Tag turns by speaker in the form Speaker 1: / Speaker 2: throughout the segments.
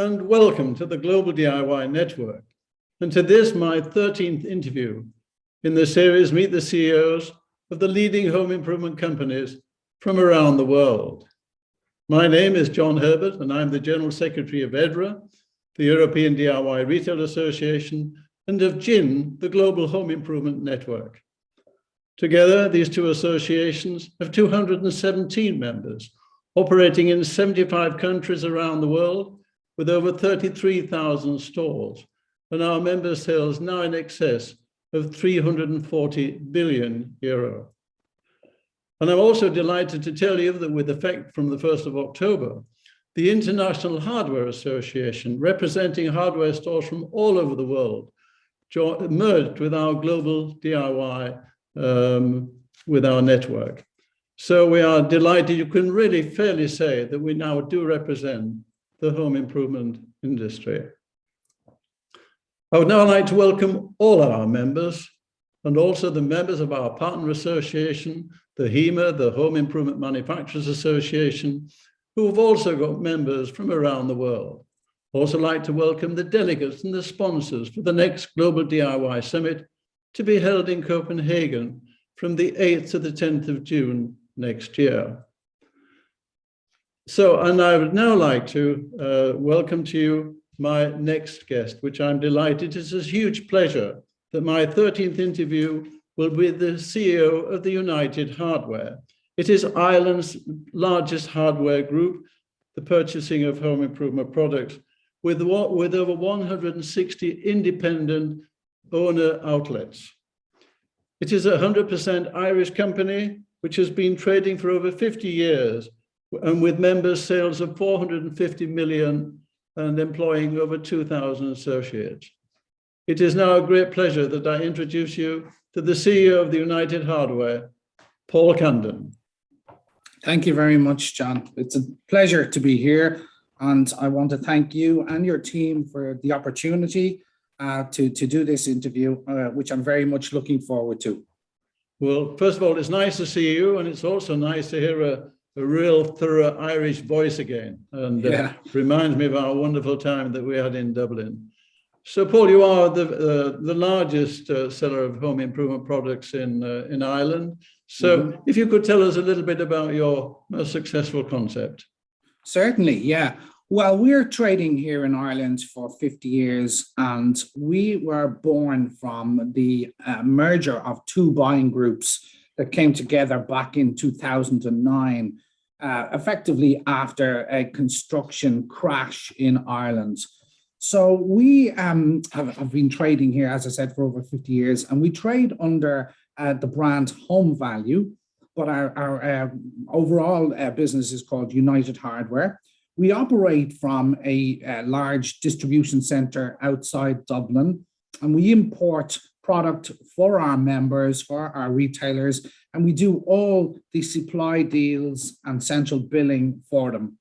Speaker 1: and welcome to the Global DIY Network, and to this, my 13th interview in the series Meet the CEOs of the leading home improvement companies from around the world. My name is John Herbert, and I'm the General Secretary of EDRA, the European DIY Retail Association, and of GIN, the Global Home Improvement Network. Together, these two associations have 217 members, operating in 75 countries around the world with over 33,000 stores, and our member sales now in excess of 340 billion euro. And I'm also delighted to tell you that with effect from the 1st of October, the International Hardware Association, representing hardware stores from all over the world, merged with our global DIY with our network. So we are delighted. You can really fairly say that we now do represent the home improvement industry. I would now like to welcome all our members and also the members of our partner association, the HEMA, the Home Improvement Manufacturers Association, who have also got members from around the world. Also like to welcome the delegates and the sponsors for the next Global DIY Summit to be held in Copenhagen from the 8th to the 10th of June next year. So, and I would now like to welcome to you my next guest, which I'm delighted. It's a huge pleasure that my 13th interview will be the CEO of the United Hardware. It is Ireland's largest hardware group, the purchasing of home improvement products, with over 160 independent owner outlets. It is a 100% Irish company, which has been trading for over 50 years, and with members' sales of 450 million and employing over 2,000 associates. It is now a great pleasure that I introduce you to the CEO of the United Hardware, Paul Candon.
Speaker 2: Thank you very much, John. It's a pleasure to be here, and I want to thank you and your team for the opportunity to do this interview, which I'm very much looking forward to.
Speaker 1: Well, first of all, it's nice to see you, and it's also nice to hear a real thorough Irish voice again, and reminds me of our wonderful time that we had in Dublin. So, Paul, you are the largest seller of home improvement products in Ireland. So, if you could tell us a little bit about your most successful concept.
Speaker 2: Certainly, yeah. Well, we're trading here in Ireland for 50 years, and we were born from the merger of two buying groups that came together back in 2009, effectively after a construction crash in Ireland. So we have been trading here, as I said, for over 50 years, and we trade under the brand Home Value, but our overall business is called United Hardware. We operate from a large distribution center outside Dublin, and we import product for our members, for our retailers, and we do all the supply deals and central billing for them.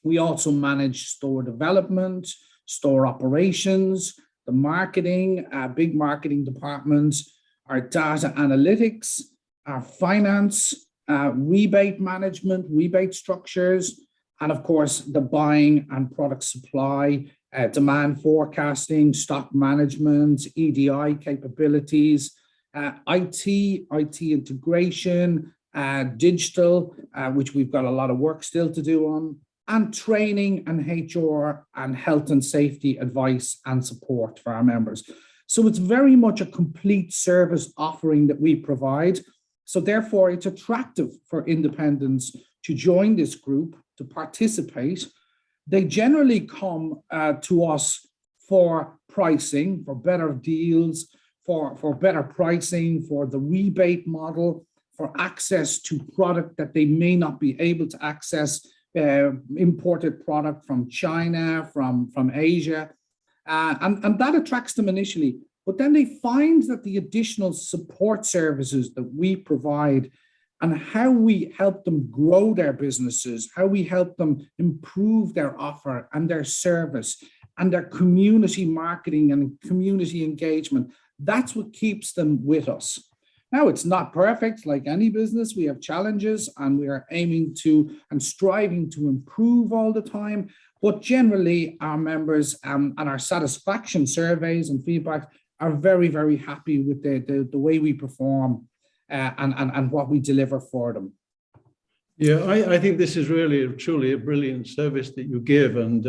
Speaker 2: We also manage store development, store operations, the marketing, big marketing departments, our data analytics, our finance, rebate management, rebate structures, and of course, the buying and product supply, demand forecasting, stock management, EDI capabilities, IT integration, digital, which we've got a lot of work still to do on, and training and HR and health and safety advice and support for our members. So it's very much a complete service offering that we provide. So therefore, it's attractive for independents to join this group, to participate. They generally come to us for pricing, for better deals, for better pricing, for the rebate model, for access to product that they may not be able to access, imported product from China, from Asia, and that attracts them initially. But then they find that the additional support services that we provide and how we help them grow their businesses, how we help them improve their offer and their service and their community marketing and community engagement, that's what keeps them with us. Now, it's not perfect. Like any business, we have challenges and we are aiming to and striving to improve all the time. But generally, our members and our satisfaction surveys and feedback are very, very happy with the way we perform and what we deliver for them.
Speaker 1: Yeah, I think this is really truly a brilliant service that you give, and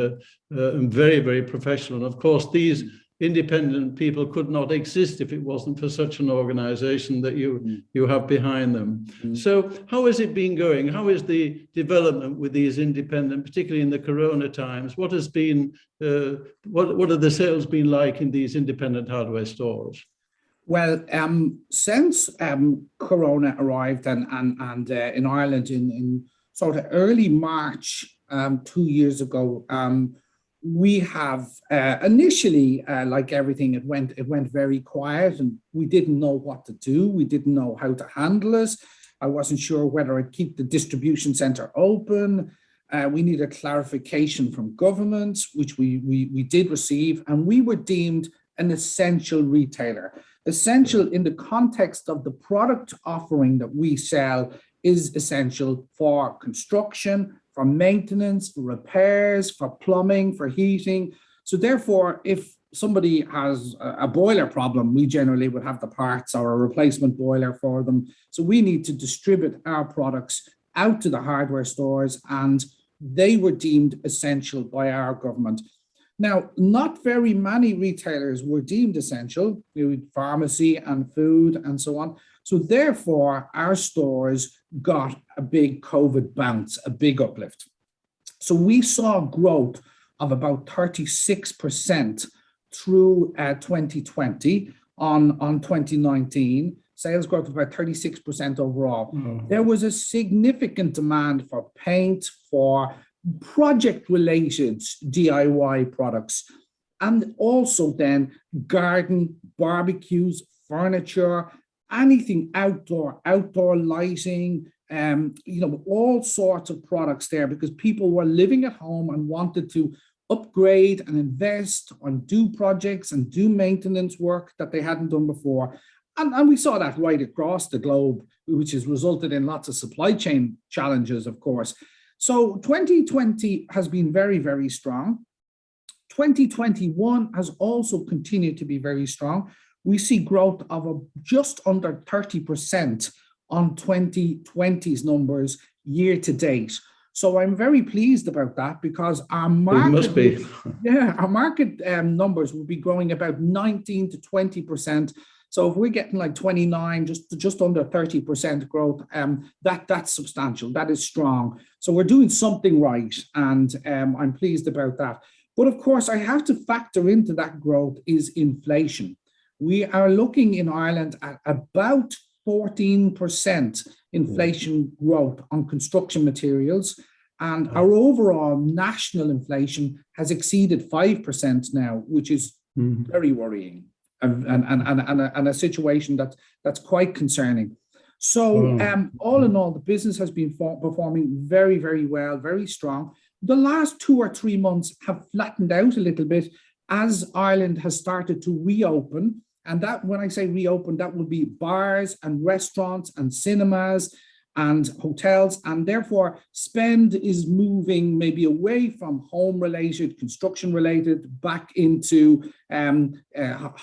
Speaker 1: very, very professional. And of course, these independent people could not exist if it wasn't for such an organization that you have behind them. So how has it been going? How is the development with these independent, particularly in the Corona times? What has been, what have the sales been like in these independent hardware stores?
Speaker 2: Well, since Corona arrived and in Ireland in sort of early March 2 years ago, we have initially, like everything, it went very quiet, and we didn't know what to do. We didn't know how to handle it. I wasn't sure whether I'd keep the distribution center open. We needed clarification from government, which we did receive, and we were deemed an essential retailer. Essential in the context of the product offering that we sell is essential for construction, for maintenance, for repairs, for plumbing, for heating. So therefore, if somebody has a boiler problem, we generally would have the parts or a replacement boiler for them. So we need to distribute our products out to the hardware stores, and they were deemed essential by our government. Now, not very many retailers were deemed essential, pharmacy and food and so on. So therefore, our stores got a big COVID bounce, a big uplift. So we saw growth of about 36% through 2020 on 2019. Sales growth of about 36% overall. There was a significant demand for paint, for project-related DIY products, and also then garden, barbecues, furniture, anything outdoor lighting, all sorts of products there, because people were living at home and wanted to upgrade and invest and do projects and do maintenance work that they hadn't done before. And we saw that right across the globe, which has resulted in lots of supply chain challenges, of course. So 2020 has been very, very strong. 2021 has also continued to be very strong. We see growth of just under 30% on 2020's numbers year to date. So I'm very pleased about that, because our market,
Speaker 1: it must be.
Speaker 2: our market numbers will be growing about 19 to 20%. So if we're getting like 29, just under 30% growth, that's substantial. That is strong. So we're doing something right, and I'm pleased about that. But of course, I have to factor into that growth is inflation. We are looking in Ireland at about 14% inflation growth on construction materials, and our overall national inflation has exceeded 5% now, which is very worrying. And a situation that's quite concerning. So all in all, the business has been performing very, very well, very strong. The last 2 or 3 months have flattened out a little bit as Ireland has started to reopen. And that, when I say reopen, that would be bars and restaurants and cinemas and hotels, and therefore spend is moving maybe away from home-related, construction-related, back into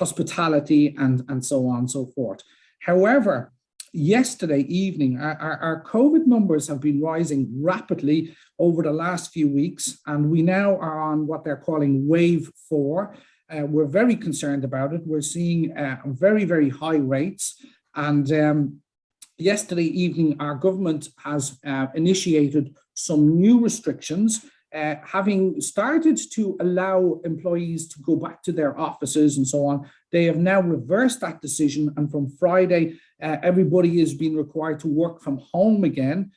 Speaker 2: hospitality and so on and so forth. However, yesterday evening, our COVID numbers have been rising rapidly over the last few weeks, and we now are on what they're calling wave 4. We're very concerned about it. We're seeing very, very high rates, and yesterday evening, our government has initiated some new restrictions, having started to allow employees to go back to their offices and so on. They have now reversed that decision, and from Friday, everybody is being required to work from home again.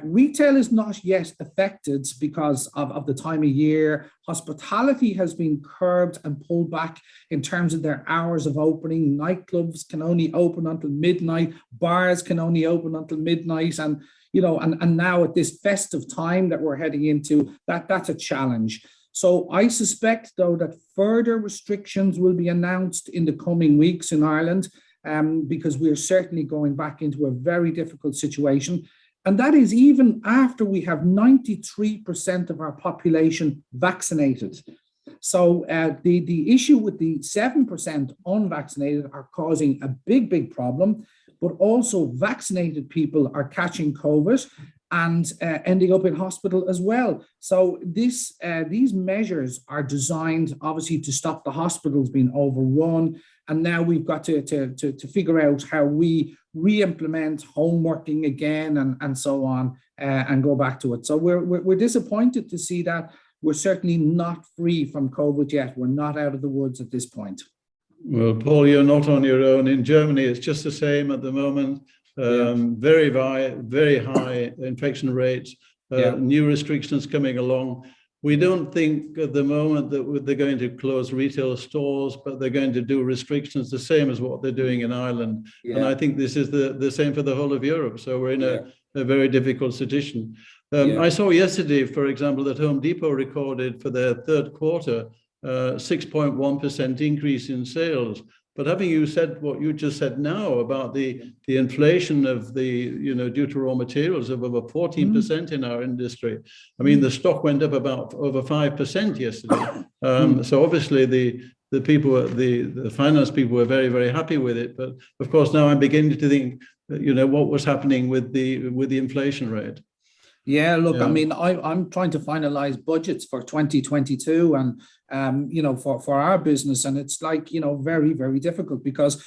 Speaker 2: Retail is not yet affected because of the time of year. Hospitality has been curbed and pulled back in terms of their hours of opening. Nightclubs can only open until midnight. Bars can only open until midnight. And, and now at this festive time that we're heading into, that's a challenge. So I suspect, though, that further restrictions will be announced in the coming weeks in Ireland, because we're certainly going back into a very difficult situation. And that is even after we have 93% of our population vaccinated. So the issue with the 7% unvaccinated are causing a big problem, but also vaccinated people are catching COVID and ending up in hospital as well. So these measures are designed obviously to stop the hospitals being overrun. And now we've got to figure out how we re-implement home working again and so on and go back to it. So we're disappointed to see that. We're certainly not free from COVID yet. We're not out of the woods at this point.
Speaker 1: Well, Paul, you're not on your own. In Germany, it's just the same at the moment. Very high infection rates, new restrictions coming along. We don't think at the moment that they're going to close retail stores, but they're going to do restrictions the same as what they're doing in Ireland. And I think this is the same for the whole of Europe. So we're in a very difficult situation. I saw yesterday, for example, that Home Depot recorded for their third quarter 6.1% increase in sales. But having you said what you just said now about the inflation of due to raw materials of over 14% in our industry, I mean, the stock went up about over 5% yesterday. So obviously the people, the finance people were very happy with it. But of course, now I'm beginning to think, what was happening with the inflation rate.
Speaker 2: Yeah, look, I mean, I'm trying to finalize budgets for 2022 and, for our business. And it's like, very difficult because,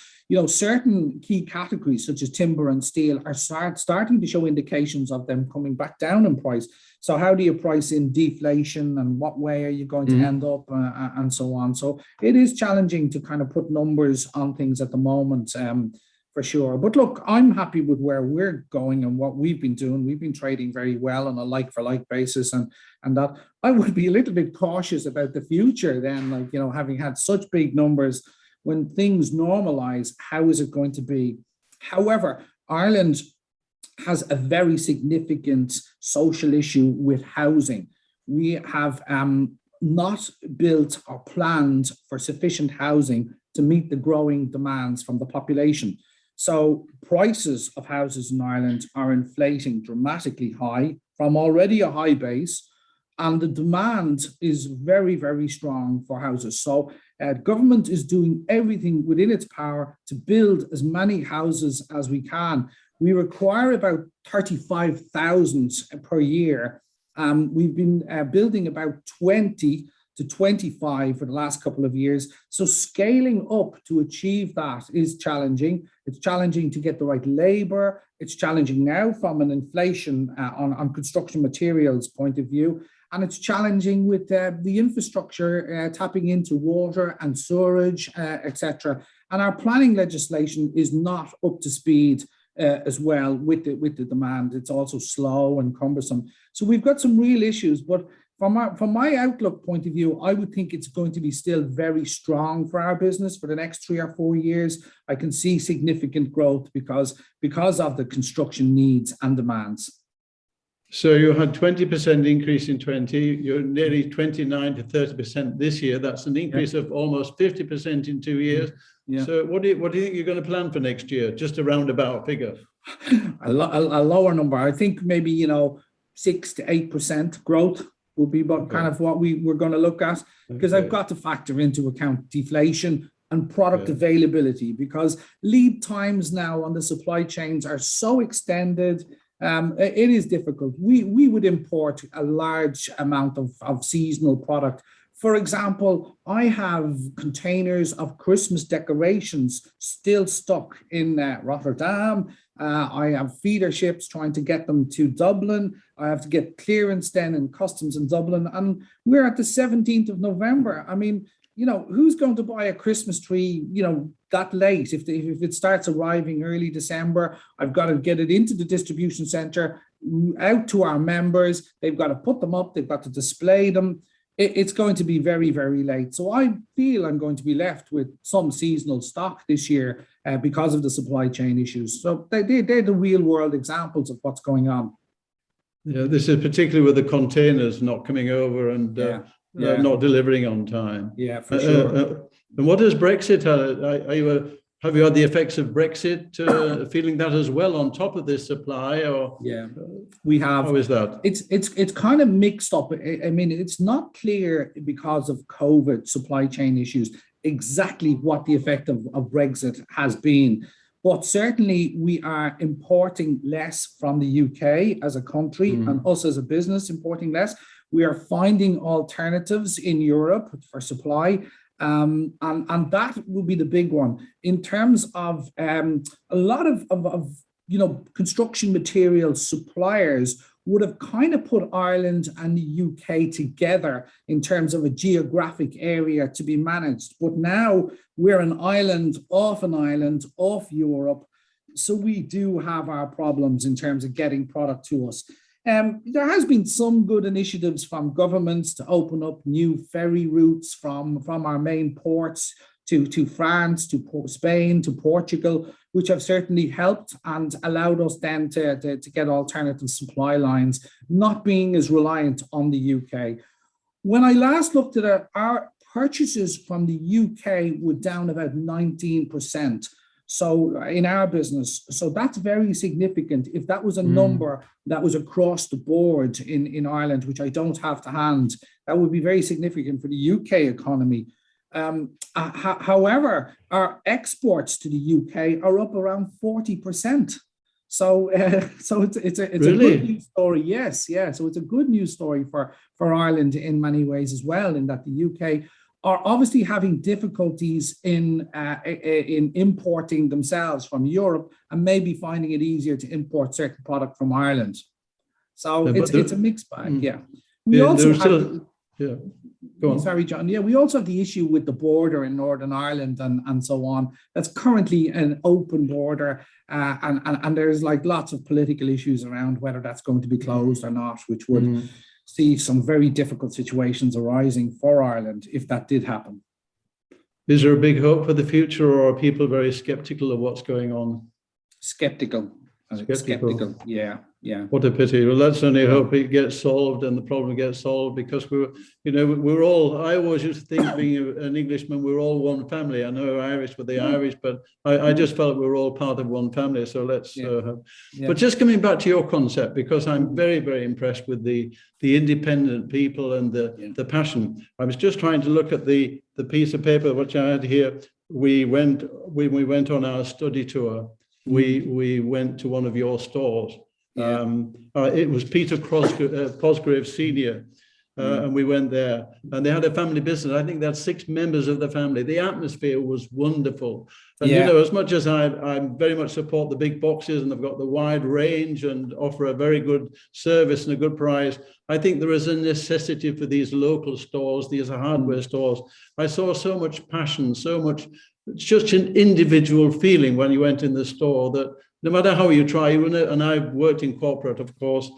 Speaker 2: certain key categories such as timber and steel are starting to show indications of them coming back down in price. So how do you price in deflation and what way are you going to end up and so on? So it is challenging to kind of put numbers on things at the moment. For sure. But look, I'm happy with where we're going and what we've been doing. We've been trading very well on a like-for-like basis, and that I would be a little bit cautious about the future then, having had such big numbers, when things normalize, how is it going to be? However, Ireland has a very significant social issue with housing. We have not built or planned for sufficient housing to meet the growing demands from the population. So prices of houses in Ireland are inflating dramatically high from already a high base, and the demand is very strong for houses. So government is doing everything within its power to build as many houses as we can. We require about 35,000 per year. We've been building about 20 to 25 for the last couple of years. So scaling up to achieve that is challenging. It's challenging to get the right labor. It's challenging now from an inflation on construction materials point of view. And it's challenging with the infrastructure tapping into water and sewerage, etc. And our planning legislation is not up to speed as well with the demand. It's also slow and cumbersome. So we've got some real issues, but from my outlook point of view, I would think it's going to be still very strong for our business for the next 3 or 4 years. I can see significant growth because of the construction needs and demands.
Speaker 1: So you had 20% increase in 20, you're nearly 29 to 30% this year. That's an increase of almost 50% in 2 years. Yeah. So what do you think you're going to plan for next year? Just a roundabout figure.
Speaker 2: A lower number. I think maybe 6 to 8% growth will be kind of what we're going to look at, because I've got to factor into account deflation and product availability, because lead times now on the supply chains are so extended. It is difficult. We would import a large amount of seasonal product. For example, I have containers of Christmas decorations still stuck in Rotterdam. I have feeder ships trying to get them to Dublin. I have to get clearance then in customs in Dublin. And we're at the 17th of November. I mean, who's going to buy a Christmas tree, that late? If it starts arriving early December, I've got to get it into the distribution center, out to our members. They've got to put them up. They've got to display them. It's going to be very late. So I feel I'm going to be left with some seasonal stock this year because of the supply chain issues. So they're the real world examples of what's going on.
Speaker 1: Yeah, this is particularly with the containers not coming over and not delivering on time.
Speaker 2: Yeah, for sure.
Speaker 1: And what does Brexit? have you had the effects of Brexit, feeling that as well on top of this supply, or
Speaker 2: Yeah, we have.
Speaker 1: How is that?
Speaker 2: It's kind of mixed up. I mean, it's not clear because of COVID supply chain issues exactly what the effect of Brexit has been. But certainly we are importing less from the UK as a country, and us as a business importing less. We are finding alternatives in Europe for supply. And that will be the big one in terms of a lot of construction material suppliers would have kind of put Ireland and the UK together in terms of a geographic area to be managed. But now we're an island off Europe. So we do have our problems in terms of getting product to us. There has been some good initiatives from governments to open up new ferry routes from our main ports to France, to Spain, to Portugal, which have certainly helped and allowed us then to get alternative supply lines, not being as reliant on the UK. When I last looked at it, our purchases from the UK were down about 19%. So in our business, so that's very significant. If that was a number that was across the board in Ireland, which I don't have to hand, that would be very significant for the UK economy. However, our exports to the UK are up around 40%. So it's
Speaker 1: Really?
Speaker 2: a good news story. Yes, yeah. So it's a good news story for Ireland in many ways as well, in that the UK are obviously having difficulties in importing themselves from Europe, and maybe finding it easier to import certain product from Ireland. So it's a mixed bag. Yeah. We also have.
Speaker 1: Yeah. Go on.
Speaker 2: Sorry, John. Yeah, we also have the issue with the border in Northern Ireland and so on. That's currently an open border, and there's like lots of political issues around whether that's going to be closed or not, which would see some very difficult situations arising for Ireland if that did happen.
Speaker 1: Is there a big hope for the future, or are people very skeptical of what's going on?
Speaker 2: Skeptical. Yeah.
Speaker 1: What a pity. Well, let's only hope it gets solved and the problem gets solved, because we're all, I always used to think, being an Englishman, we're all one family. I know Irish with the Irish, but I just felt we were all part of one family. So let's hope. But just coming back to your concept, because I'm very, very impressed with the independent people and the passion. I was just trying to look at the piece of paper which I had here. When we went on our study tour, we went to one of your stores. It was Peter Cosgrave Senior, and we went there, and they had a family business. I think they had 6 members of the family. The atmosphere was wonderful, and as much as I very much support the big boxes, and they've got the wide range and offer a very good service and a good price, I think there is a necessity for these local stores, these hardware stores. I saw so much passion, so much. It's just an individual feeling when you went in the store that no matter how you try, and I've worked in corporate, of course,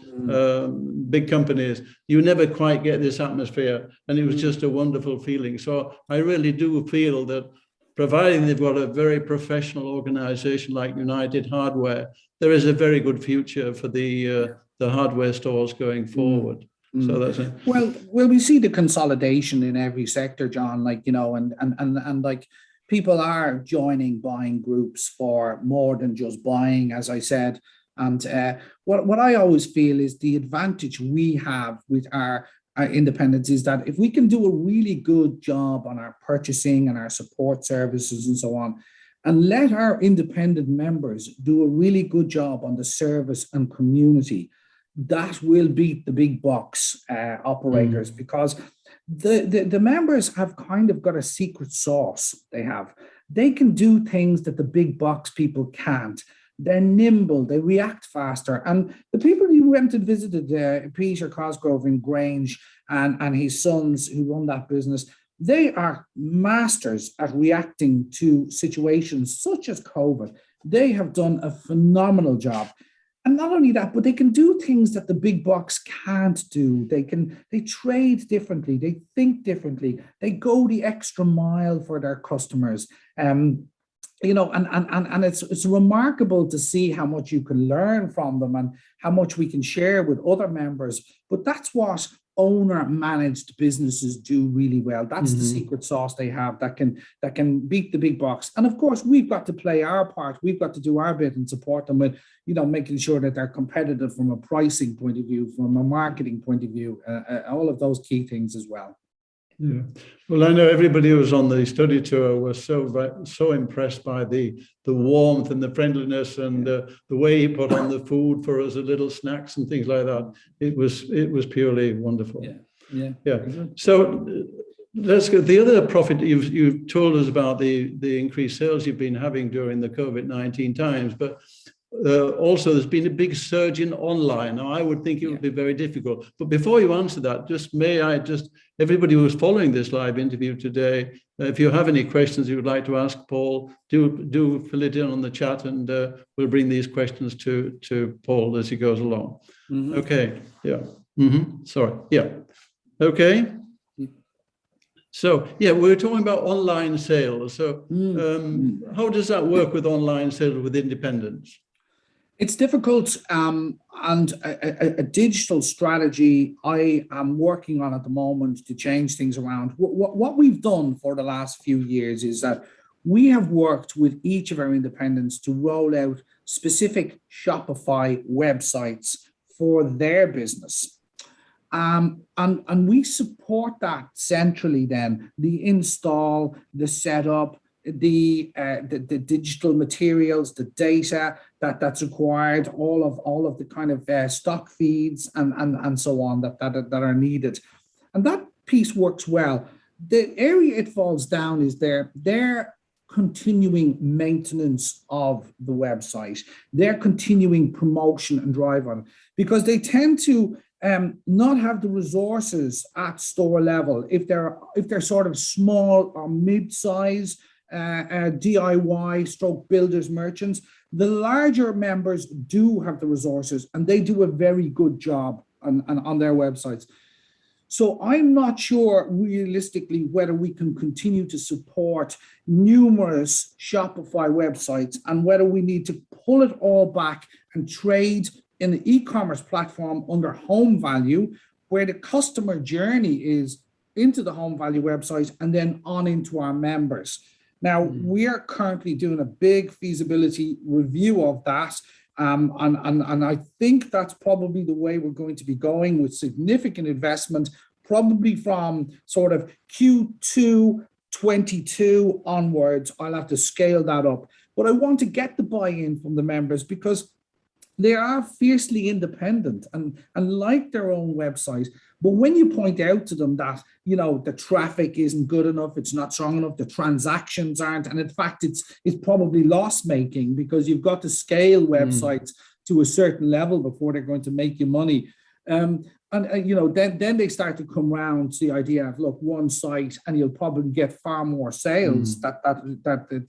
Speaker 1: big companies, you never quite get this atmosphere. And it was just a wonderful feeling. So I really do feel that, providing they've got a very professional organization like United Hardware, there is a very good future for the hardware stores going forward. So that's it.
Speaker 2: Well, we see the consolidation in every sector, John, and like, people are joining buying groups for more than just buying, as I said. And what I always feel is the advantage we have with our independence is that if we can do a really good job on our purchasing and our support services and so on, and let our independent members do a really good job on the service and community, that will beat the big box operators, because the members have kind of got a secret sauce. They can do things that the big box people can't. They're nimble, they react faster. And the people who went and visited Peter Cosgrove in Grange and his sons who run that business, they are masters at reacting to situations such as COVID. They have done a phenomenal job. And not only that, but they can do things that the big box can't do. They trade differently, they think differently, they go the extra mile for their customers. And it's remarkable to see how much you can learn from them and how much we can share with other members. But that's what owner-managed businesses do really well. That's the secret sauce they have that can beat the big box. And of course, we've got to play our part. We've got to do our bit and support them with, making sure that they're competitive from a pricing point of view, from a marketing point of view, all of those key things as well.
Speaker 1: Yeah. Well, I know everybody who was on the study tour was so impressed by the warmth and the friendliness and the way he put on the food for us, the little snacks and things like that. It was purely wonderful. Yeah. So let's go. The other profit you've told us about the increased sales you've been having during the COVID-19 times, but also there's been a big surge in online. Now, I would think it would be very difficult. But before you answer that, everybody who's following this live interview today, if you have any questions you would like to ask Paul, do fill it in on the chat, and we'll bring these questions to Paul as he goes along. Okay. Yeah. Sorry. Yeah. Okay. So, yeah, we're talking about online sales. So how does that work with online sales with independents?
Speaker 2: It's difficult, and a digital strategy I am working on at the moment to change things around. What we've done for the last few years is that we have worked with each of our independents to roll out specific Shopify websites for their business. And we support that centrally then, the install, the setup, the digital materials, the data that's required, all of the kind of stock feeds and so on that are needed. And that piece works well. The area it falls down is their continuing maintenance of the website, their continuing promotion and drive on it, because they tend to not have the resources at store level. If they're sort of small or mid-size DIY stroke builders merchants, the larger members do have the resources and they do a very good job on their websites. So I'm not sure realistically whether we can continue to support numerous Shopify websites and whether we need to pull it all back and trade in the e-commerce platform under home value, where the customer journey is into the home value website and then on into our members. Now, we are currently doing a big feasibility review of that. And I think that's probably the way we're going to be going, with significant investment, probably from sort of Q2 22 onwards. I'll have to scale that up. But I want to get the buy-in from the members, because they are fiercely independent and like their own website. But when you point out to them that, the traffic isn't good enough, it's not strong enough, the transactions aren't, and in fact, it's probably loss-making, because you've got to scale websites to a certain level before they're going to make you money. Then they start to come around to the idea of, look, one site and you'll probably get far more sales that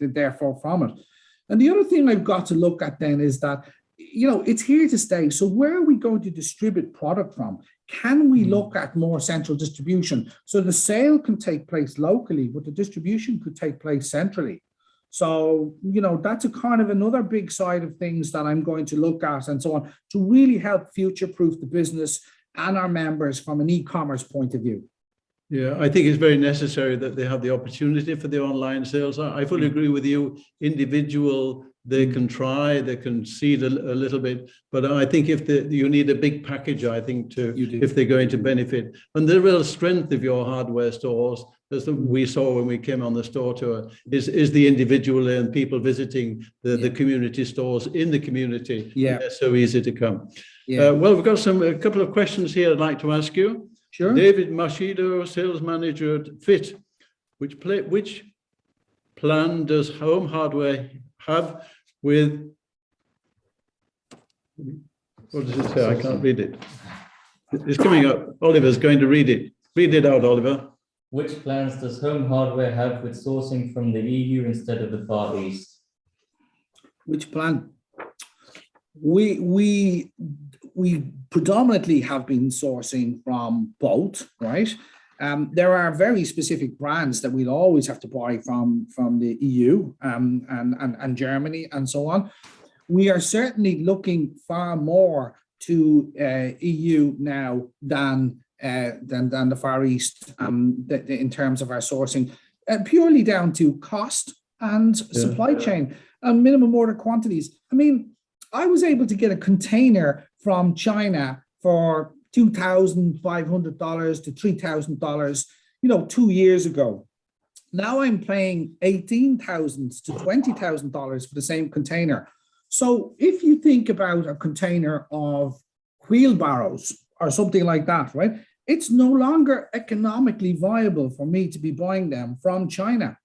Speaker 2: therefore from it. And the other thing I've got to look at then is that, it's here to stay. So where are we going to distribute product from? Can we look at more central distribution? So the sale can take place locally, but the distribution could take place centrally. So, that's a kind of another big side of things that I'm going to look at and so on, to really help future-proof the business and our members from an e-commerce point of view.
Speaker 1: Yeah, I think it's very necessary that they have the opportunity for the online sales. I fully agree with you. Individual, they can try, they can seed a little bit, but I think you need a big package, I think, if they're going to benefit. And the real strength of your hardware stores, as we saw when we came on the store tour, is the individual and people visiting the community stores in the community. Yeah, they're so easy to come. Yeah. Well, we've got a couple of questions here I'd like to ask you.
Speaker 2: Sure.
Speaker 1: David Mashido, sales manager at Fit. Which plan does Home Hardware have with, what does it say? I can't read it. It's coming up. Oliver's going to read it. Read it out, Oliver.
Speaker 3: Which plans does Home Hardware have with sourcing from the EU instead of the Far East?
Speaker 2: Which plan? We predominantly have been sourcing from both, right? There are very specific brands that we'll always have to buy from the EU and Germany and so on. We are certainly looking far more to EU now than than the Far East in terms of our sourcing, purely down to cost and supply chain and minimum order quantities. I mean, I was able to get a container from China for $2,500 to $3,000, 2 years ago. Now I'm paying $18,000 to $20,000 for the same container. So if you think about a container of wheelbarrows or something like that, right? It's no longer economically viable for me to be buying them from China.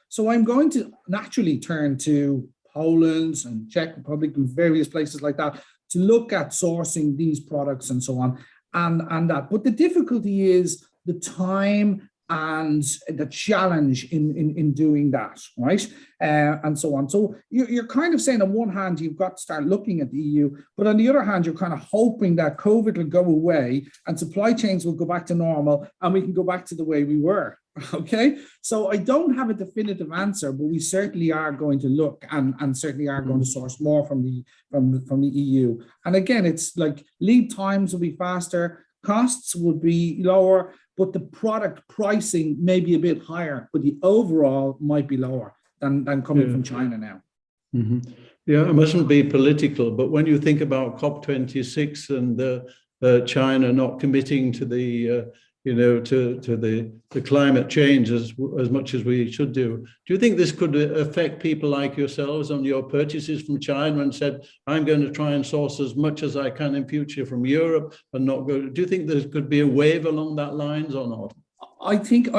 Speaker 2: So I'm going to naturally turn to Poland and Czech Republic and various places like that to look at sourcing these products and so on and that. But the difficulty is the time and the challenge in doing that, right? And so on. So you're kind of saying on one hand, you've got to start looking at the EU, but on the other hand, you're kind of hoping that COVID will go away and supply chains will go back to normal and we can go back to the way we were, okay? So I don't have a definitive answer, but we certainly are going to look and certainly are going to source more from the EU. And again, it's like lead times will be faster, costs would be lower, but the product pricing may be a bit higher, but the overall might be lower than coming from China now.
Speaker 1: Mm-hmm. Yeah, it mustn't be political, but when you think about COP26 and China not committing to the to the climate change as much as we should do you think this could affect people like yourselves on your purchases from China and said, I'm going to try and source as much as I can in future from Europe and not go? Do you think there could be a wave along that lines or not?
Speaker 2: I think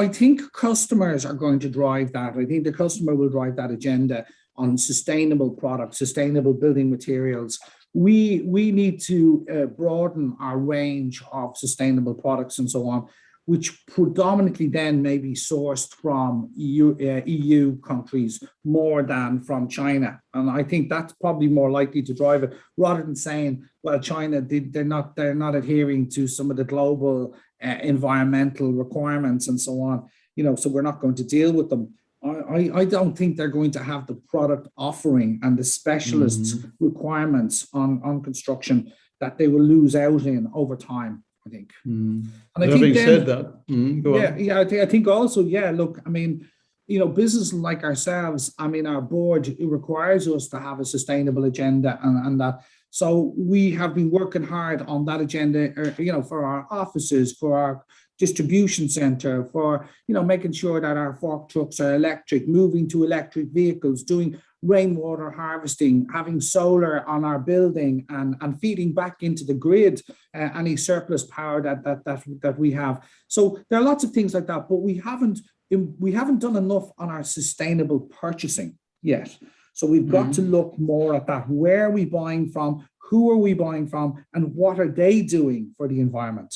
Speaker 2: customers are going to drive that. I think the customer will drive that agenda on sustainable products, sustainable building materials. We need to broaden our range of sustainable products and so on, which predominantly then may be sourced from EU countries more than from China. And I think that's probably more likely to drive it, rather than saying, well, China, they're not adhering to some of the global environmental requirements and so on, so we're not going to deal with them. I don't think they're going to have the product offering and the specialists requirements on construction that they will lose out in over time, I think. And I
Speaker 1: Having said that, go on.
Speaker 2: Yeah, I think also, look, I mean, business like ourselves, I mean, our board, it requires us to have a sustainable agenda and that. So we have been working hard on that agenda, for our offices, for our distribution center, for making sure that our fork trucks are electric, moving to electric vehicles, doing rainwater harvesting, having solar on our building, and feeding back into the grid any surplus power that we have. So there are lots of things like that, but we haven't done enough on our sustainable purchasing yet. So we've got to look more at that. Where are we buying from? Who are we buying from? And what are they doing for the environment?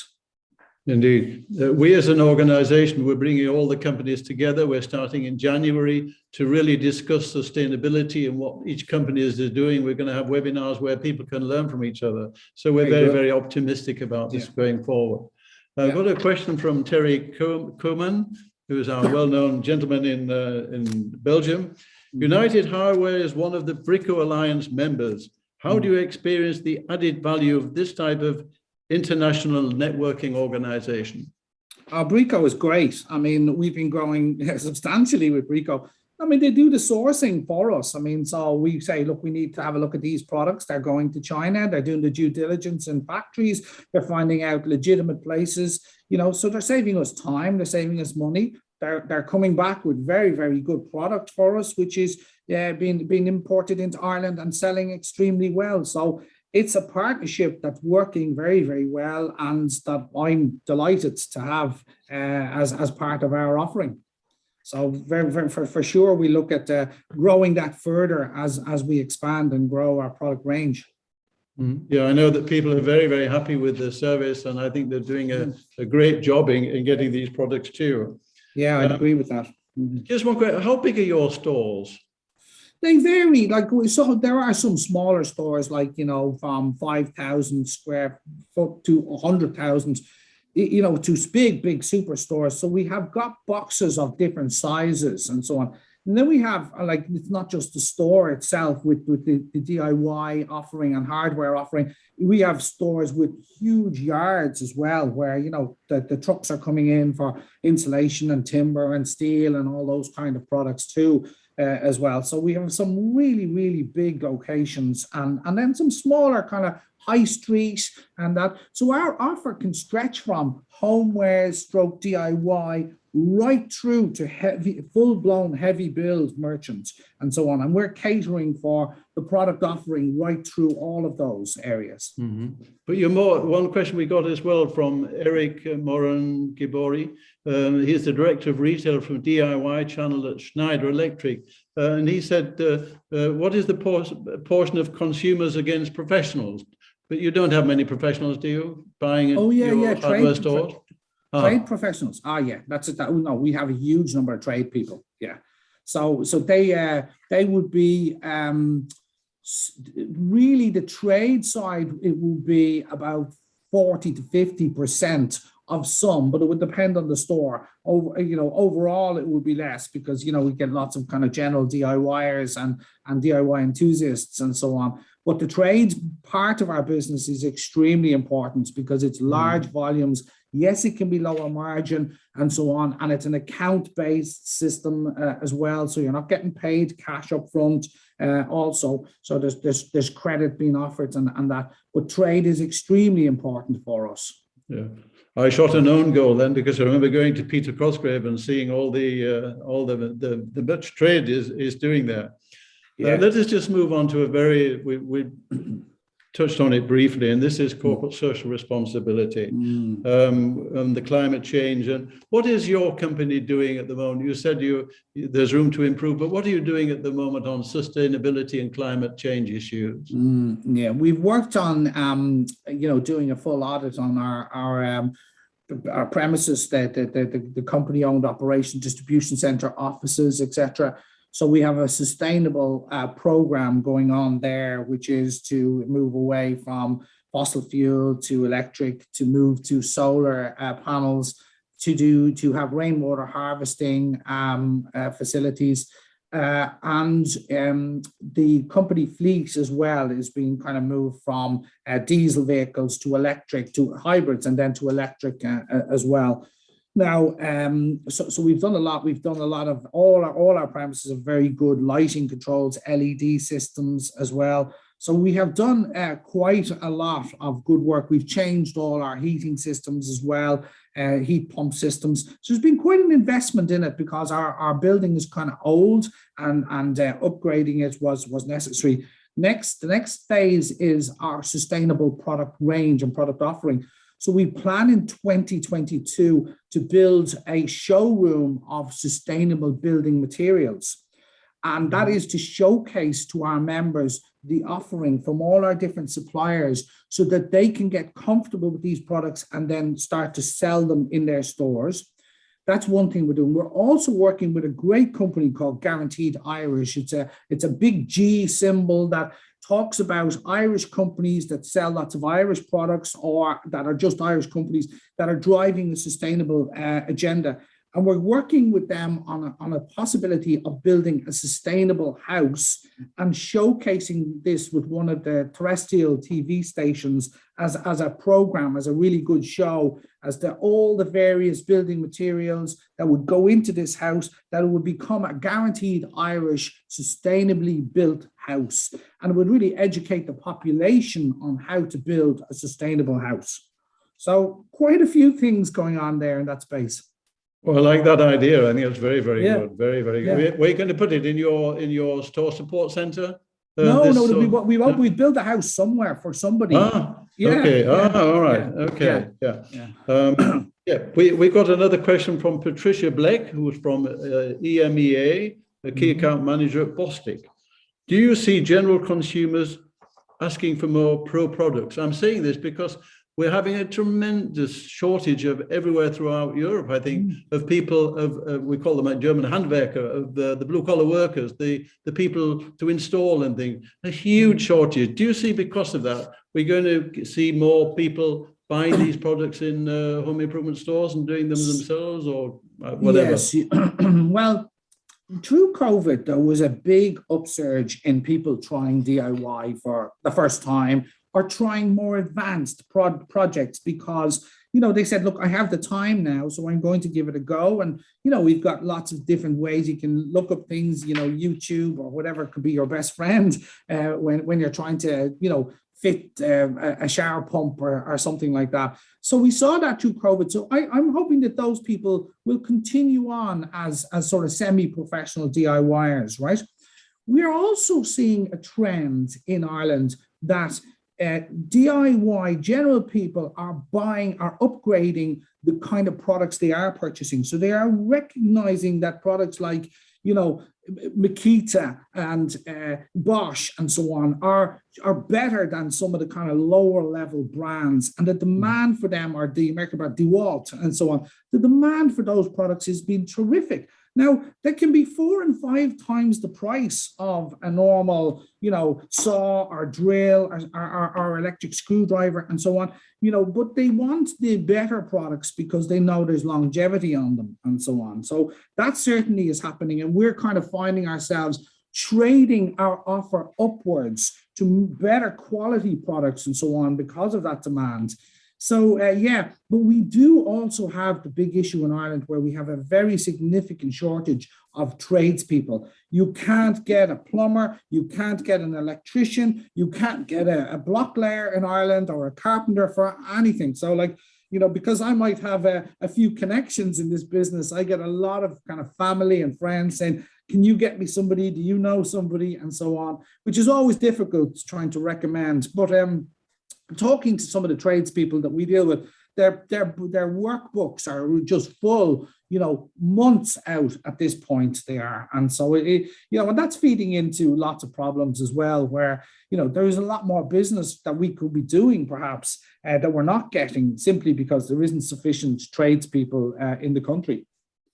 Speaker 1: Indeed. We as an organization, we're bringing all the companies together. We're starting in January to really discuss sustainability and what each company is doing. We're going to have webinars where people can learn from each other. So we're very optimistic about this going forward. I've got a question from Terry Koeman, who is our well-known gentleman in Belgium. United Hardware is one of the Brico Alliance members. How do you experience the added value of this type of international networking organization?
Speaker 2: Brico is great. I mean, we've been growing substantially with Brico. I mean, they do the sourcing for us. I mean, so we say, look, we need to have a look at these products. They're going to China. They're doing the due diligence in factories. They're finding out legitimate places, so they're saving us time. They're saving us money. They're coming back with very, very good product for us, which is being imported into Ireland and selling extremely well. So it's a partnership that's working very, very well, and that I'm delighted to have as part of our offering. So for sure, we look at growing that further as we expand and grow our product range.
Speaker 1: Yeah, I know that people are very, very happy with the service, and I think they're doing a great job in getting these products to you.
Speaker 2: Yeah, I'd agree with that.
Speaker 1: Just one question: how big are your stores?
Speaker 2: They vary. So there are some smaller stores, from 5,000 square foot to 100,000, to big superstores. So we have got boxes of different sizes and so on. And then we have, like, it's not just the store itself with the DIY offering and hardware offering. We have stores with huge yards as well, where, you know, the trucks are coming in for insulation and timber and steel and all those kind of products too, as well. So we have some really, really big locations, and then some smaller kind of high street and that. So our offer can stretch from homewares stroke DIY right through to heavy, full-blown heavy build merchants and so on. And we're catering for the product offering right through all of those areas.
Speaker 1: Mm-hmm. But one question we got as well from Eric Moran Gibori. He's the director of retail from DIY channel at Schneider Electric. And he said, what is the portion of consumers against professionals? But you don't have many professionals, do you, buying at your hardware stores?
Speaker 2: Trade professionals. Yeah, that's it. No, we have a huge number of trade people. Yeah, so they would be really the trade side. It would be about 40 to 50% of some, but it would depend on the store. Overall it would be less because, you know, we get lots of kind of general DIYers and DIY enthusiasts and so on. But the trade part of our business is extremely important because it's large volumes. Yes, it can be lower margin and so on, and it's an account-based system as well. So you're not getting paid cash up front also. So there's credit being offered and that. But trade is extremely important for us.
Speaker 1: Yeah, I shot an own goal then because I remember going to Peter Cosgrave and seeing all the much trade is doing there. Yeah. Let us just move on to we touched on it briefly, and this is corporate social responsibility and the climate change. And what is your company doing at the moment? You said there's room to improve, but what are you doing at the moment on sustainability and climate change issues?
Speaker 2: Yeah, we've worked on doing a full audit on our premises, the company-owned operation, distribution center, offices, etc. So we have a sustainable program going on there, which is to move away from fossil fuel to electric, to move to solar panels, to have rainwater harvesting facilities. And the company fleet as well is being kind of moved from diesel vehicles to electric, to hybrids, and then to electric as well. Now, so we've done a lot. We've done a lot of all our premises have very good lighting controls, LED systems as well. So we have done quite a lot of good work. We've changed all our heating systems as well, heat pump systems. So there's been quite an investment in it because our building is kind of old and upgrading it was necessary. The next phase is our sustainable product range and product offering. So we plan in 2022 to build a showroom of sustainable building materials. And that is to showcase to our members the offering from all our different suppliers so that they can get comfortable with these products and then start to sell them in their stores. That's one thing we're doing. We're also working with a great company called Guaranteed Irish. It's a big G symbol that talks about Irish companies that sell lots of Irish products or that are just Irish companies that are driving the sustainable agenda. And we're working with them on a possibility of building a sustainable house and showcasing this with one of the terrestrial TV stations as a program, as a really good show, as to all the various building materials that would go into this house, that it would become a guaranteed Irish, sustainably built house. And it would really educate the population on how to build a sustainable house. So quite a few things going on there in that space.
Speaker 1: Well, I like that idea. I think it's very, very good. Very, very good. Yeah. Were you going to put it in your store support center?
Speaker 2: We build a house somewhere for somebody.
Speaker 1: Okay. All right. Okay. Yeah. We got another question from Patricia Blake, who was from EMEA, a key account manager at Bostik. Do you see general consumers asking for more pro products? I'm saying this because we're having a tremendous shortage of everywhere throughout Europe, I think, of people, we call them a German Handwerker, of the blue-collar workers, the people to install and things, a huge shortage. Do you see because of that, we're going to see more people buying these products in home improvement stores and doing them themselves or whatever?
Speaker 2: Yes. Well, through COVID, there was a big upsurge in people trying DIY for the first time or trying more advanced projects because, they said, look, I have the time now, so I'm going to give it a go. And, we've got lots of different ways you can look up things, YouTube or whatever could be your best friend when you're trying to, fit a shower pump or something like that. So we saw that through COVID. So I'm hoping that those people will continue on as sort of semi-professional DIYers, right? We're also seeing a trend in Ireland that DIY general people are upgrading the kind of products they are purchasing. So they are recognizing that products like, Makita and Bosch and so on are better than some of the kind of lower level brands, and the demand for them, are the American brand DeWalt and so on. The demand for those products has been terrific. Now, they can be 4 and 5 times the price of a normal, saw or drill or electric screwdriver and so on, but they want the better products because they know there's longevity on them and so on. So that certainly is happening. And we're kind of finding ourselves trading our offer upwards to better quality products and so on because of that demand. So, but we do also have the big issue in Ireland where we have a very significant shortage of tradespeople. You can't get a plumber, you can't get an electrician, you can't get a block layer in Ireland or a carpenter for anything. So because I might have a few connections in this business, I get a lot of kind of family and friends saying, can you get me somebody? Do you know somebody? And so on, which is always difficult trying to recommend. But talking to some of the tradespeople that we deal with, their workbooks are just full, months out at this point they are. And so, and that's feeding into lots of problems as well, where, there is a lot more business that we could be doing perhaps that we're not getting simply because there isn't sufficient tradespeople in the country.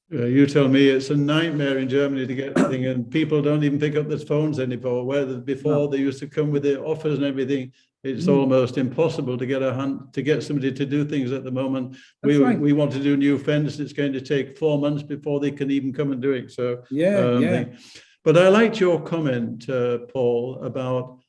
Speaker 1: You tell me it's a nightmare in Germany to get anything, and people don't even pick up their phones anymore, where before they used to come with the offers and everything. It's almost impossible to get somebody to do things at the moment. We want to do new fence. It's going to take 4 months before they can even come and do it. So But I liked your comment, Paul, about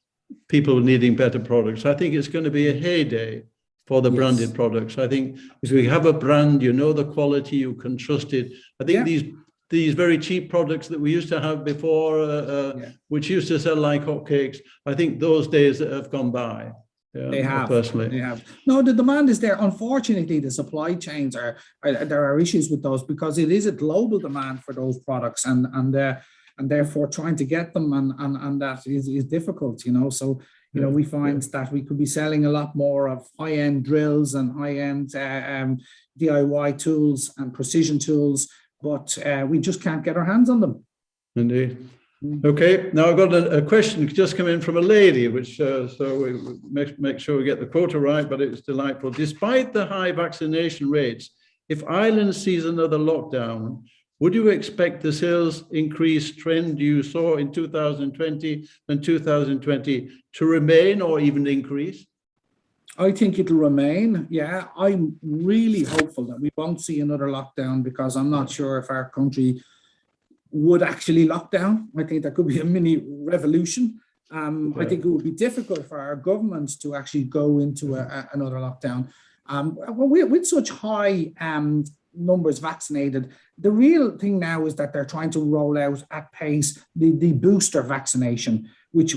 Speaker 1: people needing better products. I think it's going to be a heyday for the branded products. I think if we have a brand, the quality, you can trust it. I think these very cheap products that we used to have before, which used to sell like hotcakes, I think those days have gone by.
Speaker 2: They have.
Speaker 1: Personally,
Speaker 2: they have. No, the demand is there. Unfortunately, the supply chains there are issues with those because it is a global demand for those products, and therefore trying to get them and that is difficult. So we find that we could be selling a lot more of high-end drills and high-end DIY tools and precision tools, but we just can't get our hands on them.
Speaker 1: Indeed. Okay, now I've got a question just come in from a lady, which so we make sure we get the quota right, but it's delightful. Despite the high vaccination rates, if Ireland sees another lockdown, would you expect the sales increase trend you saw in 2020 and 2020 to remain or even increase?
Speaker 2: I think it'll remain. Yeah, I'm really hopeful that we won't see another lockdown because I'm not sure if our country would actually lock down. I think that could be a mini revolution. I think it would be difficult for our government to actually go into another lockdown. With such high numbers vaccinated, the real thing now is that they're trying to roll out at pace the booster vaccination, which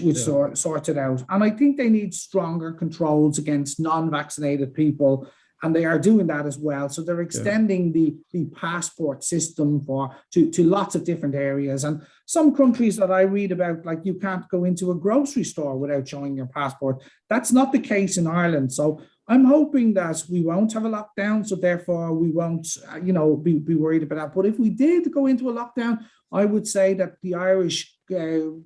Speaker 2: sorts it out. And I think they need stronger controls against non-vaccinated people. And they are doing that as well. So they're extending the passport system to lots of different areas. And some countries that I read about, like you can't go into a grocery store without showing your passport. That's not the case in Ireland. So I'm hoping that we won't have a lockdown. So therefore we won't, be worried about that. But if we did go into a lockdown, I would say that the Irish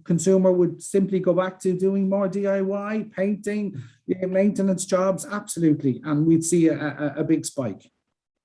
Speaker 2: consumer would simply go back to doing more DIY, painting, maintenance jobs, absolutely, and we'd see a big spike.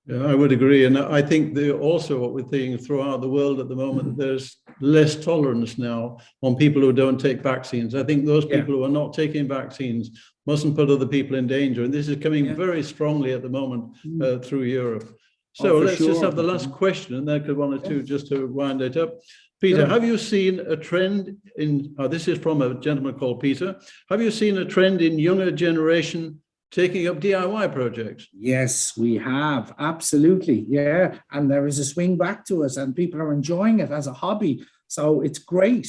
Speaker 1: Yeah, I would agree, and I think also what we're seeing throughout the world at the moment, there's less tolerance now on people who don't take vaccines. I think those people who are not taking vaccines mustn't put other people in danger, and this is coming very strongly at the moment through Europe. So
Speaker 2: for
Speaker 1: let's just
Speaker 2: sure.
Speaker 1: have the last question, and then could one or two just to wind it up. Peter,
Speaker 2: Sure.
Speaker 1: have you seen a trend in, this is from a gentleman called Peter, have you seen a trend in younger generation taking up DIY projects?
Speaker 2: Yes, we have. Absolutely. Yeah. And there is a swing back to us, and people are enjoying it as a hobby. So it's great.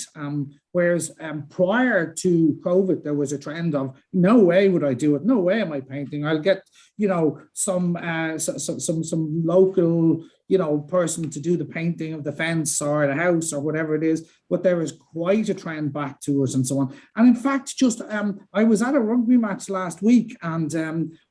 Speaker 2: Whereas prior to COVID, there was a trend of no way would I do it. No way am I painting. I'll get, some local, person to do the painting of the fence or the house or whatever it is. But there is quite a trend back to us and so on. And in fact, just I was at a rugby match last week, and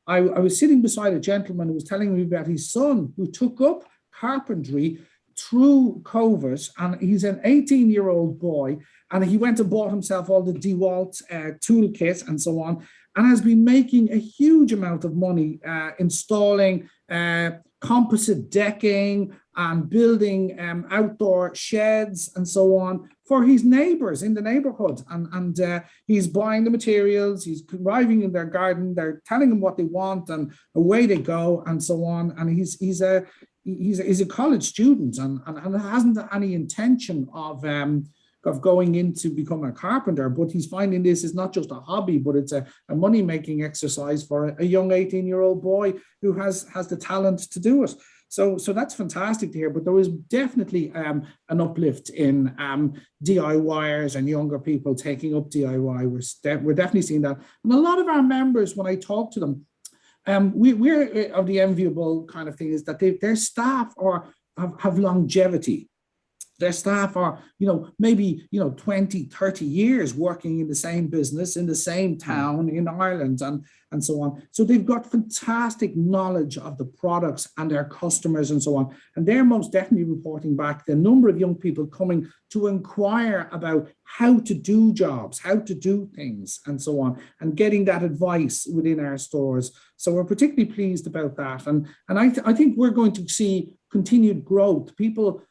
Speaker 2: I was sitting beside a gentleman who was telling me about his son who took up carpentry through COVID, and he's an 18-year-old boy, and he went and bought himself all the DeWalt toolkit and so on, and has been making a huge amount of money installing composite decking and building outdoor sheds and so on for his neighbors in the neighborhood. And he's buying the materials, he's arriving in their garden, they're telling him what they want, and away they go and so on. And he's a college student and hasn't any intention of going in to become a carpenter, but he's finding this is not just a hobby, but it's a money-making exercise for a young 18-year-old boy who has the talent to do it. So that's fantastic to hear. But there is definitely an uplift in DIYers and younger people taking up DIY. We're definitely seeing that. And a lot of our members, when I talk to them, we're of the enviable kind of thing is that their staff have longevity. Their staff are, maybe, 20, 30 years working in the same business, in the same town in Ireland and so on. So they've got fantastic knowledge of the products and their customers and so on. And they're most definitely reporting back the number of young people coming to inquire about how to do jobs, how to do things and so on, and getting that advice within our stores. So we're particularly pleased about that. And I think we're going to see continued growth. People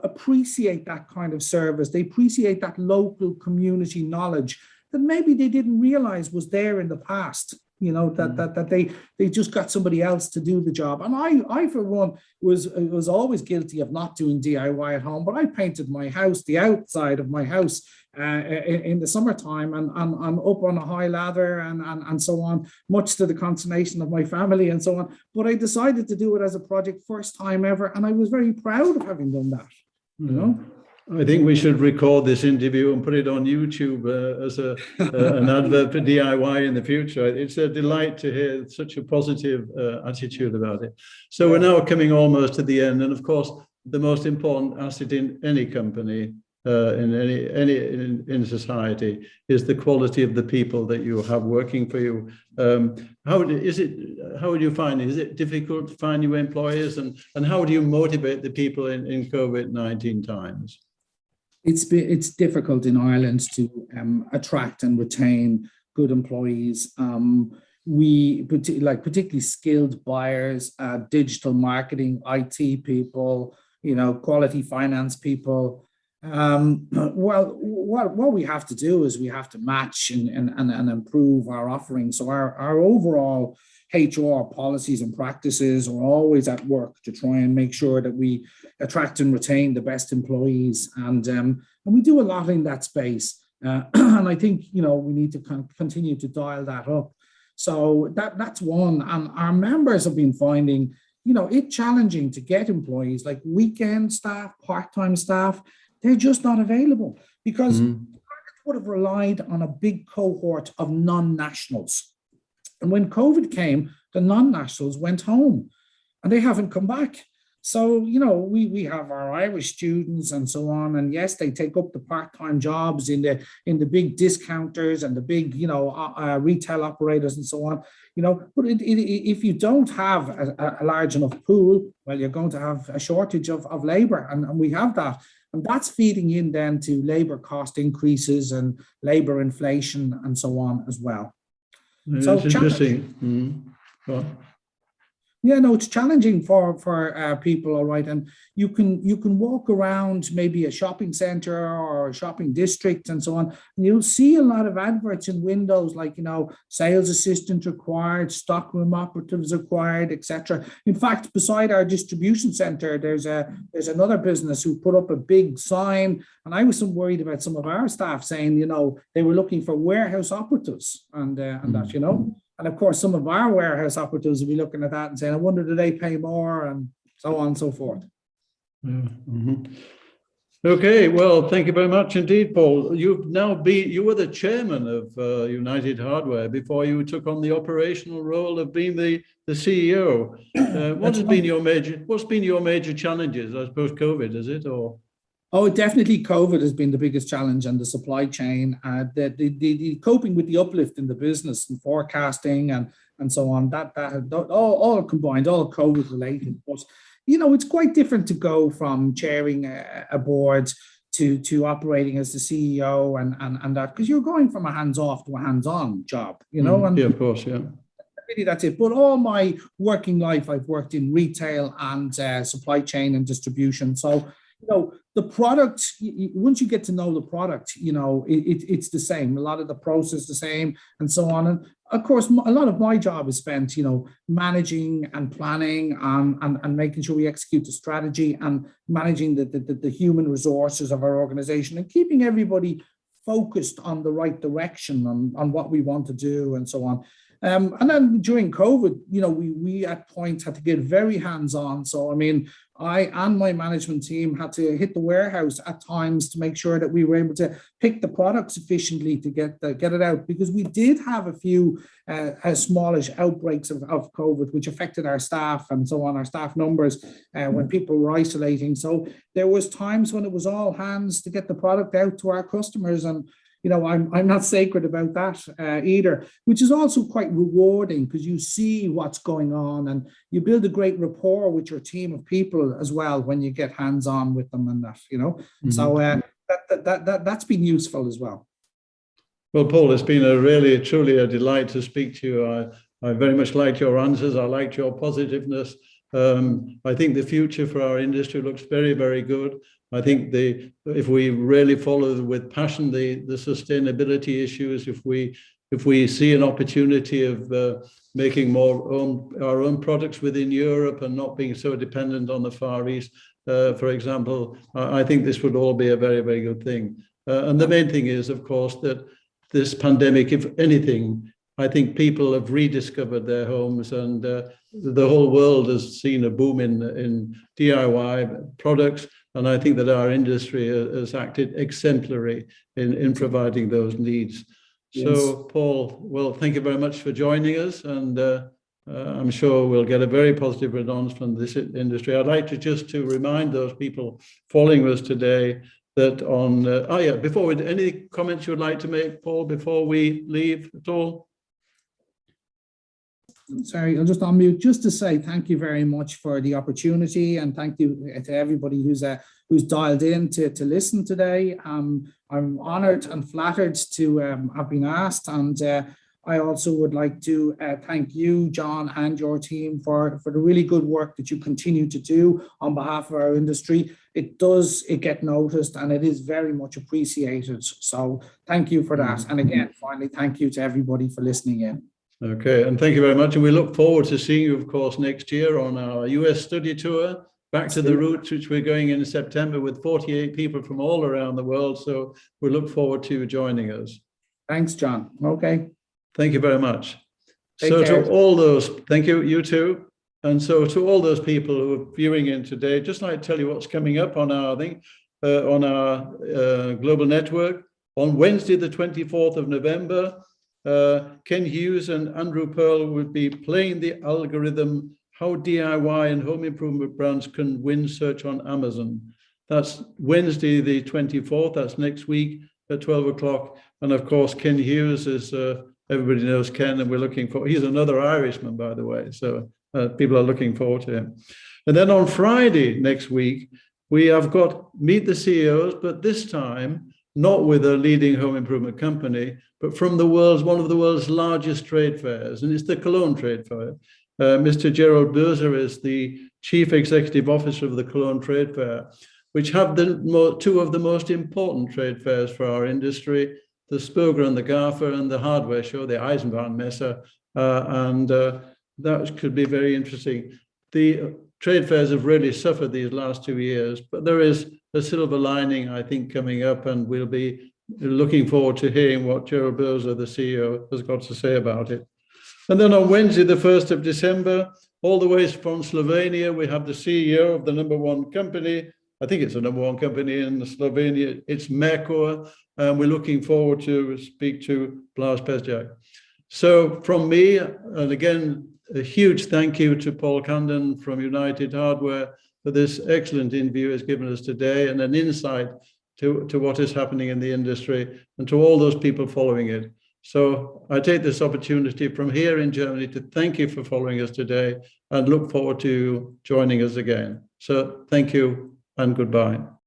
Speaker 2: appreciate that kind of service. They appreciate that local community knowledge that maybe they didn't realize was there in the past, that they just got somebody else to do the job. And I for one, was always guilty of not doing DIY at home, but I painted my house, the outside of my house, in the summertime, and I'm up on a high ladder and so on, much to the consternation of my family and so on. But I decided to do it as a project, first time ever, and I was very proud of having done that.
Speaker 1: I think we should record this interview and put it on YouTube as an advert for DIY in the future. It's a delight to hear such a positive attitude about it. So we're now coming almost to the end, and of course, the most important asset in any company, in society, is the quality of the people that you have working for you. How would you find it? Is it difficult to find new employers, and how do you motivate the people in COVID-19 times?
Speaker 2: It's difficult in Ireland to attract and retain good employees. We particularly skilled buyers, digital marketing, IT people, quality finance people. Well, what we have to do is we have to match and improve our offerings. So our overall HR policies and practices are always at work to try and make sure that we attract and retain the best employees. And we do a lot in that space. And I think, we need to continue to dial that up. So that's one. And our members have been finding, it challenging to get employees like weekend staff, part-time staff. They're just not available because would have relied on a big cohort of non-nationals. And when COVID came, the non-nationals went home and they haven't come back. So, we have our Irish students and so on. And yes, they take up the part-time jobs in the big discounters and the big, retail operators and so on, but if you don't have a large enough pool, well, you're going to have a shortage of labor, and we have that. And that's feeding in then to labor cost increases and labor inflation and so on as well.
Speaker 1: So it's interesting.
Speaker 2: Yeah, no, it's challenging for people, all right. And you can walk around maybe a shopping center or a shopping district and so on, and you'll see a lot of adverts in windows like, sales assistant required, stockroom operatives required, etc. In fact, beside our distribution center, there's another business who put up a big sign, and I was so worried about some of our staff saying, they were looking for warehouse operatives and that. And of course, some of our warehouse operatives will be looking at that and saying, I wonder, do they pay more, and so on and so forth.
Speaker 1: Mhm. Okay, well, thank you very much indeed, Paul. You were the chairman of United Hardware before you took on the operational role of being the CEO. What's been your major challenges? I suppose COVID, is it, or?
Speaker 2: Oh, definitely COVID has been the biggest challenge, and the supply chain, the coping with the uplift in the business and forecasting and so on, that all combined, all COVID related. But, it's quite different to go from chairing a board to operating as the CEO and that, because you're going from a hands-off to a hands-on job, and
Speaker 1: yeah, of course, yeah.
Speaker 2: really that's it. But all my working life, I've worked in retail and supply chain and distribution. So, the product, once you get to know the product, it's the same. A lot of the process the same and so on. And of course, a lot of my job is spent, managing and planning and making sure we execute the strategy and managing the human resources of our organization and keeping everybody focused on the right direction on what we want to do and so on. And then during COVID, we at points had to get very hands-on. So, I mean, I and my management team had to hit the warehouse at times to make sure that we were able to pick the product sufficiently to get it out, because we did have a few smallish outbreaks of COVID, which affected our staff and so on, our staff numbers when people were isolating. So there was times when it was all hands to get the product out to our customers, and I'm not sacred about that either, which is also quite rewarding because you see what's going on and you build a great rapport with your team of people as well when you get hands-on with them and that, Mm-hmm. So that's been useful as well.
Speaker 1: Well, Paul, it's been truly a delight to speak to you. I very much liked your answers. I liked your positiveness. I think the future for our industry looks very, very good. I think if we really follow with passion the sustainability issues, if we see an opportunity of making our own products within Europe and not being so dependent on the Far East, for example, I think this would all be a very, very good thing. And the main thing is, of course, that this pandemic, if anything, I think people have rediscovered their homes, and the whole world has seen a boom in DIY products. And I think that our industry has acted exemplary in providing those needs. Yes. So, Paul, well, thank you very much for joining us. And I'm sure we'll get a very positive response from this industry. I'd like to remind those people following us today that any comments you would like to make, Paul, before we leave at all?
Speaker 2: Sorry, I'll just unmute just to say thank you very much for the opportunity, and thank you to everybody who's dialed in to listen today. I'm honored and flattered to have been asked, and I also would like to thank you, John, and your team for the really good work that you continue to do on behalf of our industry. It get noticed, and it is very much appreciated. So thank you for that. And again, finally, thank you to everybody for listening in.
Speaker 1: Okay, and thank you very much. And we look forward to seeing you, of course, next year on our US study tour, back to the roots, which we're going in September with 48 people from all around the world. So we look forward to you joining us.
Speaker 2: Thanks, John. Okay. Thank
Speaker 1: you very much.
Speaker 2: Take care.
Speaker 1: To all those, thank you, you too. And so to all those people who are viewing in today, just like to tell you what's coming up on our global network. On Wednesday, the 24th of November, Ken Hughes and Andrew Pearl will be playing the algorithm, how DIY and home improvement brands can win search on Amazon. That's Wednesday, the 24th. That's next week at 12 o'clock. And of course, Ken Hughes is, everybody knows Ken, and he's another Irishman, by the way. So people are looking forward to him. And then on Friday next week, we have got Meet the CEOs, but this time, not with a leading home improvement company, but from one of the world's largest trade fairs, and it's the Cologne Trade Fair. Mr. Gerald Böser is the Chief Executive Officer of the Cologne Trade Fair, which have two of the most important trade fairs for our industry, the Spurger and the GAFA, and the hardware show, the Eisenbahnmesse, and that could be very interesting. The trade fairs have really suffered these last 2 years, but there is a silver lining, I think, coming up, and we'll be looking forward to hearing what Gerald Böser, the CEO, has got to say about it. And then on Wednesday, the 1st of December, all the way from Slovenia, we have the CEO of the #1 company. I think it's the #1 company in Slovenia. It's Merkur. And we're looking forward to speak to Blas Pezjak. So from me, and again, a huge thank you to Paul Candon from United Hardware for this excellent interview he's given us today, and an insight to what is happening in the industry and to all those people following it. So I take this opportunity from here in Germany to thank you for following us today and look forward to joining us again. So thank you and goodbye.